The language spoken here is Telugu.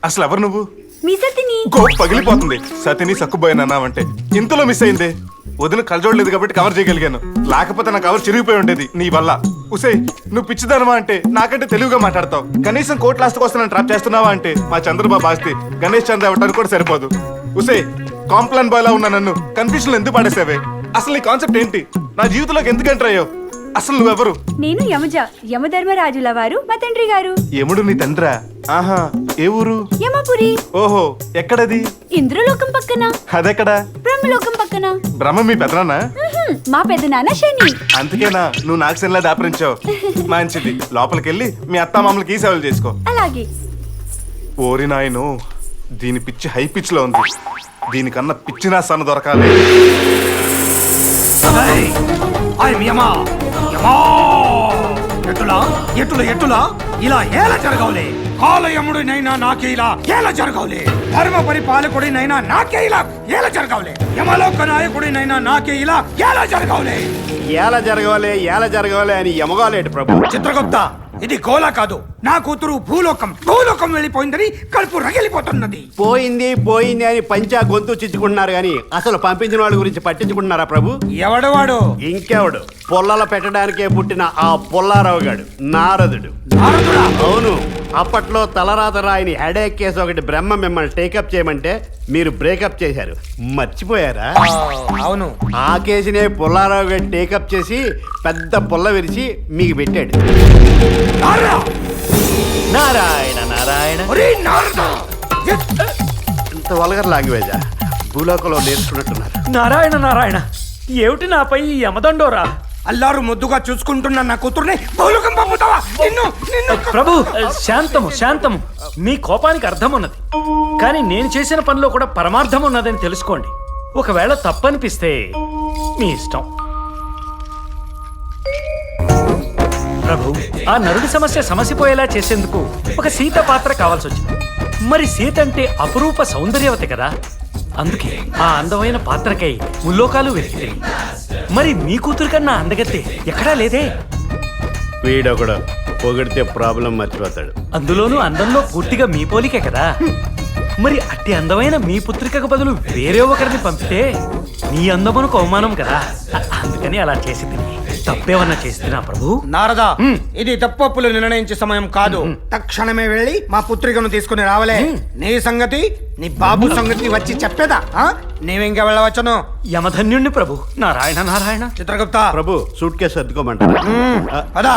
అసలు ఎవరు నువ్వు? మీ సతిని. గోప్ పగిలిపోతుంది. సతిని సక్కుపోయినన్నావంటే ఇంతలో మిస్ అయిందే. వదిన కలజోడలేదు కాబట్టి కవర్ చేయగలిగాను, లేకపోతే నా కవర్ చిరిగిపోయి ఉండేది నీ వల్ల. ఉసే, నువ్వు పిచ్చిదనవా అంటే నాకంటే తెలుగుగా మాట్లాడతావు. కనీసం కోట్ల ఆస్తి కోసం నన్ను ట్రాప్ చేస్తున్నావా అంటే మా చంద్రబాబు ఆస్తి గణేష్ చంద్ర ఇవ్వటానికి కూడా సరిపోదు. ఉసే, కాంప్లాన్ బాయ్ లా ఉన్నా నన్ను కన్ఫ్యూజన్ ఎందుకు పడేసావే? అసలు నీ కాన్సెప్ట్ ఏంటి? నా జీవితంలోకి ఎందుకు ఎంటర్ అయ్యావు? అసలు నువ్వెవరు? నేను యమజ, యమధర్మరాజుల వారు మా తండ్రి గారు. యముడు నీ తండ్రా? ఆహా, ఏ ఊరు? యమపురి. ఓహో, ఎక్కడది? ఇంద్రలోకం పక్కన. అదెక్కడా? బ్రహ్మలోకం పక్కన. బ్రహ్మ మీ పెదనాన్న? మా పెదనాన్న శని. అందుకేనా నువ్వు నాకు శనిలా దాపరించావు? మంచిది, లోపలికెళ్ళి మీ అత్తామామలకి సేవలు చేసుకో. అలాగే. ఓరి నాయను, దీని పిచ్చి హై పిచ్ లో ఉంది. దీనికన్నా పిచ్చిన సన్న దొరకాలి. ఎటులా ఇలా ఎలా జరగవులే? కాలయముడినైనా నాకే ఇలా ఎలా జరగవులే? ధర్మ పరిపాలకుడినైనా నాకే ఇలా ఎలా జరగవులే? యమలోక నాయకుడినైనా నాకే ఇలా ఎలా జరగవులే? ఎలా జరగవాలి అని యమగాలేడు ప్రభు. చిత్రగుప్త, ఇది గోళ కాదు, నా కూతురు భూలోకం వెళ్ళిపోయిందని కడుపు రగిలిపోతున్నది. పోయింది అని పంచా గొంతు చిచ్చుకుంటున్నారు గాని అసలు పంపించిన వాళ్ళ గురించి పట్టించుకుంటున్నారా ప్రభు? ఎవడవాడు? ఇంకెవడు, పొల్లల పెట్టడానికే పుట్టిన ఆ పొల్లారావు గాడు, నారదుడు. నారదుడా? అవును, అప్పట్లో తలరాత రాయిని హెడేక్ కేసు ఒకటి బ్రహ్మ మిమ్మల్ని టేకప్ చేయమంటే మీరు బ్రేకప్ చేశారు, మర్చిపోయారా? అవును. ఆ కేసునే పొల్లారావు గారు టేకప్ చేసి పెద్ద పొల్ల విరిచి మీకు పెట్టాడు. నారాయణ నారాయణ. ఇంత వల్గర్ లాంగ్వేజా భూలోకంలో నేర్చుకున్నట్టున్నారు. నారాయణ నారాయణ, ఏమిటి నాపై యమదండోరా? అల్లారు ముద్దుగా చూసుకుంటున్న నా కూతుర్ని భూలోకం పంపుతావా? ప్రభు, శాంతము. మీ కోపానికి అర్థం ఉన్నది, కానీ నేను చేసిన పనిలో కూడా పరమార్థం ఉన్నదని తెలుసుకోండి. ఒకవేళ తప్పనిపిస్తే మీ ఇష్టం. ప్రభు, ఆ నరుడి సమస్యపోయేలా చేసేందుకు ఒక సీత పాత్ర కావాల్సి వచ్చింది. మరి సీత అంటే అపురూప సౌందర్యవతి కదా, అందుకే ఆ అందమైన పాత్రకై ముల్లోకాలు వెతికితే మరి మీ కూతురు కన్నా అందగత్తే ఎక్కడా లేదే. వీడొకడు పొగిడితే ప్రాబ్లం మర్చిపోతాడు. అందులోనూ అందంలో పూర్తిగా మీ పోలికే కదా. మరి అట్టి అందమైన మీ పుత్రికకు బదులు వేరే ఒకరిని పంపితే నీ అందమునకు అవమానం కదా, అందుకని అలా చేసి తిని. తప్పేమన్నా చేస్తున్నా ప్రభు? నారదా, ఇది తప్పప్పులు నిర్ణయించే సమయం కాదు. తక్షణమే వెళ్ళి మా పుత్రికను తీసుకుని రావలే. నీ సంగతి, నీ బాబు సంగతి వచ్చి చెప్పేదా? నీవింకా వెళ్ళవచ్చును. యమధన్యుణ్ణి ప్రభు. నారాయణ నారాయణ. చిత్రగుప్త ప్రభు, సూట్ కేసు సర్దుకోమంటారా? పదా.